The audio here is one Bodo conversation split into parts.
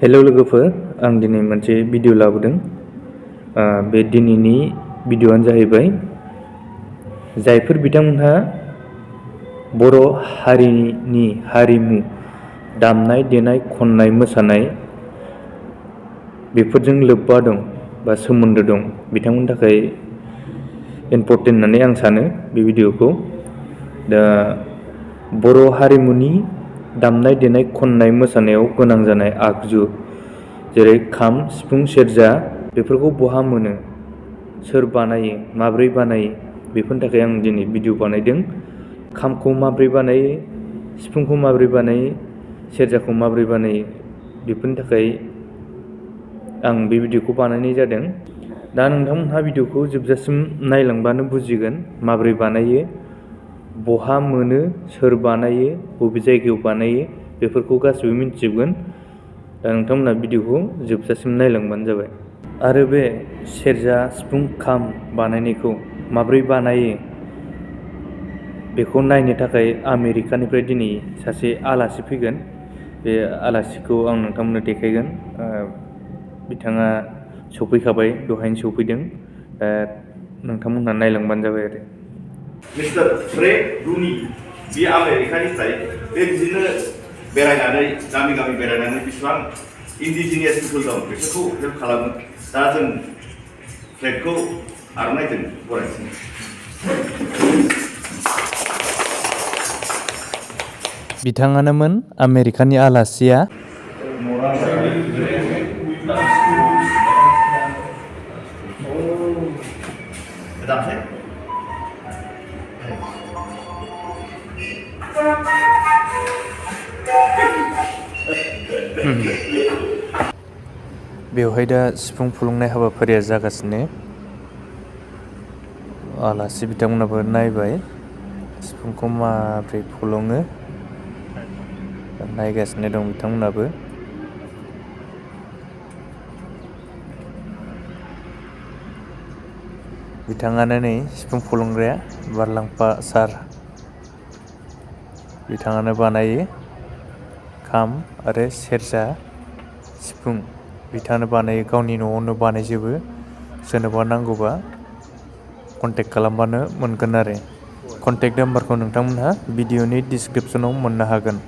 हेलौ लोगोफोर, आं दिनै मोनसे भिडिअ लाबोदों। बे दिनैनि भिडिअआनो जाहैबाय जायफोर बिथांमोनहा बर' हारिनि हारिमु दामनाय देनाय खननाय मोसानाय बेफोरजों लोब्बा दं बा सोमोन्दो दं बिथांमोननि थाखाय इम्परटेन्ट होननानै आं सानो बे भिडिअखौ। दा बर' हारिमुनि दामनाय देनाय खननाय मोसानायाव गोनां जानाय आगजु जेरै खाम, सिफुं, सेरजा बेफोरखौ बहा मोनो, सोर बानायो, माब्रै बानायो, बेफोरनि थाखाय आं दिनै भिडिअ बानायदों। खामखौ माब्रै बानायो, सिफुंखौ माब्रै बानायो, सेरजाखौ माब्रै बानायो, बेफोरनि थाखाय आं बे भिडिअखौ बानायनाय जादों। दा नोंथांमोनहा भिडिअखौ जोबजासिम नायलांबानो बुजिगोन माब्रै बानायो, बहा मोनो, सोर बानायो, बबे जायगायाव बानायो, बेफोरखौ गासिबो मिन्थिजोबगोन। दा नोंथांमोना भिडिअखौ जोबजासिम नायलांबानो जाबाय। आरो बे सेरजा, सिफुं, खाम बानायनायखौ माब्रै बानायो बेखौ नायनो थाखाय आमेरिकानिफ्राय दिनै सासे आलासि फैगोन। बे आलासिखौ आं नोंथांमोननो देखायगोन। बिथाङा सफैखाबाय, दहायनो सफैदों। नोंथांमोनहा नायलांबानो जाबाय आरो। मिस्टार फ्रेड रुनि बे आमेरिकानिफ्राय बे बिदिनो बेरायनानै गामि गामि बेरायनानै बेसेबां इन्डिजिनियास पिपल दं बेफोरखौ हेल्प खालामो। दा जों फ्रेडखौ आर'नाइजों बरायनोसै। बिथाङानोमोन आमेरिकानि आलासिया। बेवहाय दा सिफुं फुलुंनाय हाबाफारिया जागासिनो। आलासि बिथांमोनाबो नायबाय सिफुंखौ माब्रै फुलुङो, नायगासिनो दं बिथांमोनाबो। बिथाङानो नै सिफुं फुलुंग्राया बारलांफा सार, बिथाङानो बानायो। खाम आरो सेरजा, सिफुं बिथाङानो बानायो, गावनि न'आवनो बानायजोबो। सोरनोबा नांगौबा कन्टेक्ट खालामबानो मोनगोन आरो। कन्टेक्ट नाम्बारखौ नोंथांमोनहा भिडिअनि डिसक्रिपसनाव मोननो हागोन।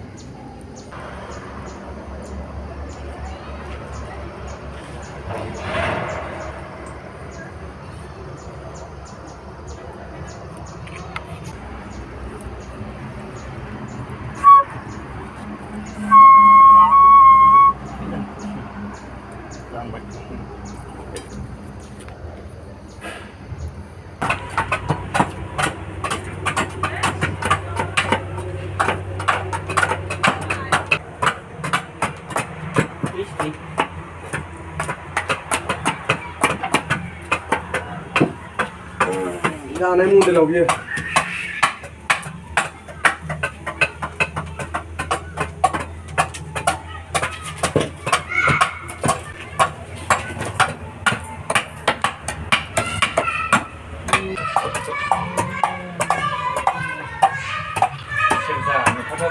जानाय मडेलाव बियो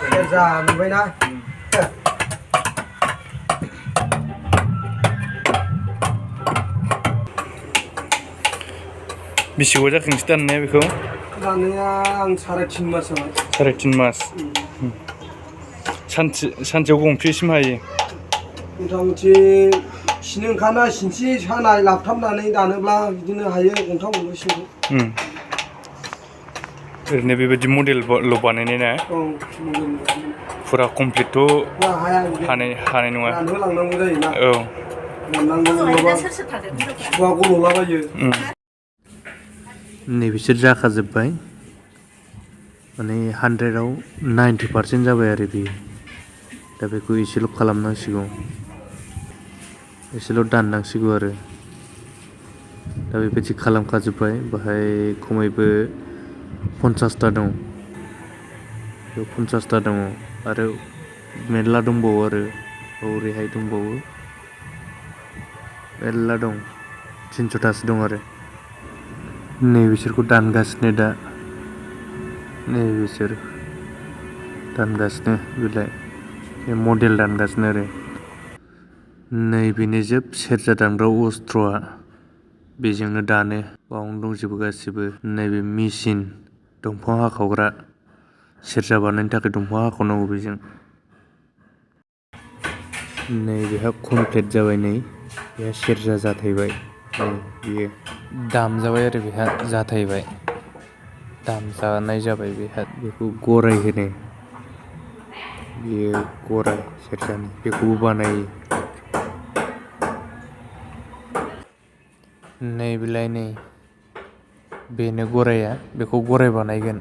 सेरजा नुबायना? बेसेबां जाखोनोसै दाननाया बेखौ? दाननाया आं 3.5 मास जाबाय। 3.5 मास। सानसेयाव गंबेसेसिम हायो? मथा मथि सिनो ओंखारना सिनस्रि सानाय लाबथाबनानै दानोब्ला बिदिनो हायो गंथाम गंब्रैसिम। ओरैनो बेबायदि मडेलल' बानायनाय ना? औ, फुरा कमप्लिटथ' हानाय नङा। रानहोलांनांगौ जायोना। औ। राननांगौ नङाबा सिफुङा गल'लाबायो। नै बिसोर जाखाजोब्बाय, माने 100आव 90% जाबाय आरो बेयो। दा बेखौ एसेल' खालामनांसिगौ, एसेल' दाननांसिगौ आरो। दा बेबायदि खालामखाजोब्बाय। बाहाय खमैबो 50टा दं, बेयाव 50टा दङ आरो मेरला दंबावो आरो ओरैहाय दंबावो, मेरला दं, 300टासो दं आरो। नै बिसोरखौ दानगासिनो दा, नै बिसोर दानगासिनो बिलाइ, बे मडेल दानगासिनो आरो। नैबेनो जोब सेरजा दामग्रा अस्त्रआ बेजोंनो दानो बावनो दंजोबो गासिबो नैबे मेचिन दंफां हाखावग्रा सेरजा बानायनो थाखाय दंफां हाखावनांगौ बेजों नैबेहा कमप्लिट जाबाय नै बेहा सेरजा जाथायबाय नै बियो दामजाबाय आरो बेहा जाथायबाय दामजानाय जाबाय बेहा बेखौ गराय होनो बेयो गराय सेरजानि बेखौबो बानायो नैबेलाय नै बेनो गराया बेखौ गराय बानायगोन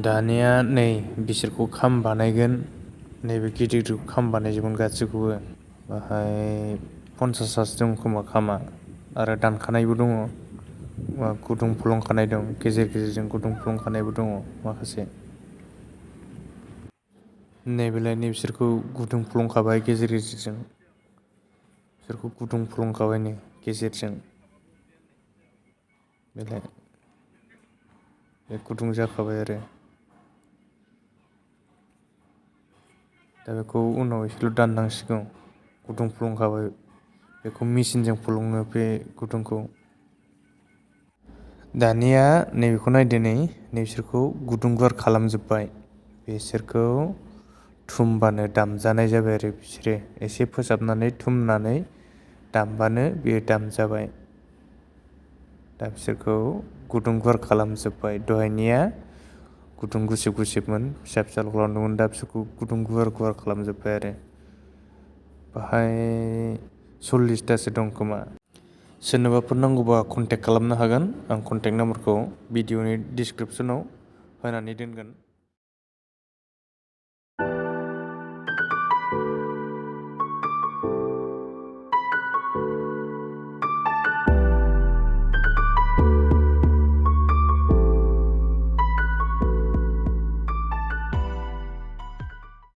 दानिया नै बिसोरखौ खाम बानायगोन नैबे गिदिर खाम बानायजोबगोन गासैखौबो बाहाय 50 दं खोमा खामा आरो दानखानायबो दङ गुदुं फलंखानाय दं गेजेर गेजेरजों गुदुं फलंखानायबो दङ माखासे नैबेलाय नै बिसोरखौ गुदुं फलंखाबाय गेजेर गेजेरजों बिसोरखौ गुदुं फलंखाबायनो गेजेरजों बेलाय बे गुदुं जाखाबाय आरो दा बेखौ उनाव एसेल' दाननांसिगौ गुदुं फलंखाबाय बेखौ मेचिनजों फलङो बे गुदुंखौ दानिया नैबेखौ नायदो नै बिसोरखौ गुदुं गुवार खालामजोब्बाय बिसोरखौ थुमबानो दामजानाय जाबाय आरो बिसोरो एसे फोसाबनानै थुमनानै दामबानो बेयो दामजाबाय दा बिसोरखौ गुदुं गुवार खालामजोब्बाय दहायनिया गुदुं गुसेब गुसेबमोन फिसा फिसाल' खालामदोंमोन दा बिसोरखौ गुदुं गुवार गुवार खालामजोब्बाय आरो बाहाय 40तासो दं खोमा सोरनोबाफोर नांगौबा कन्टेक्ट खालामनो हागोन आं कन्टेक्ट नाम्बारखौ भिडिअनि डिसक्रिपसनाव होनानै दोनगोन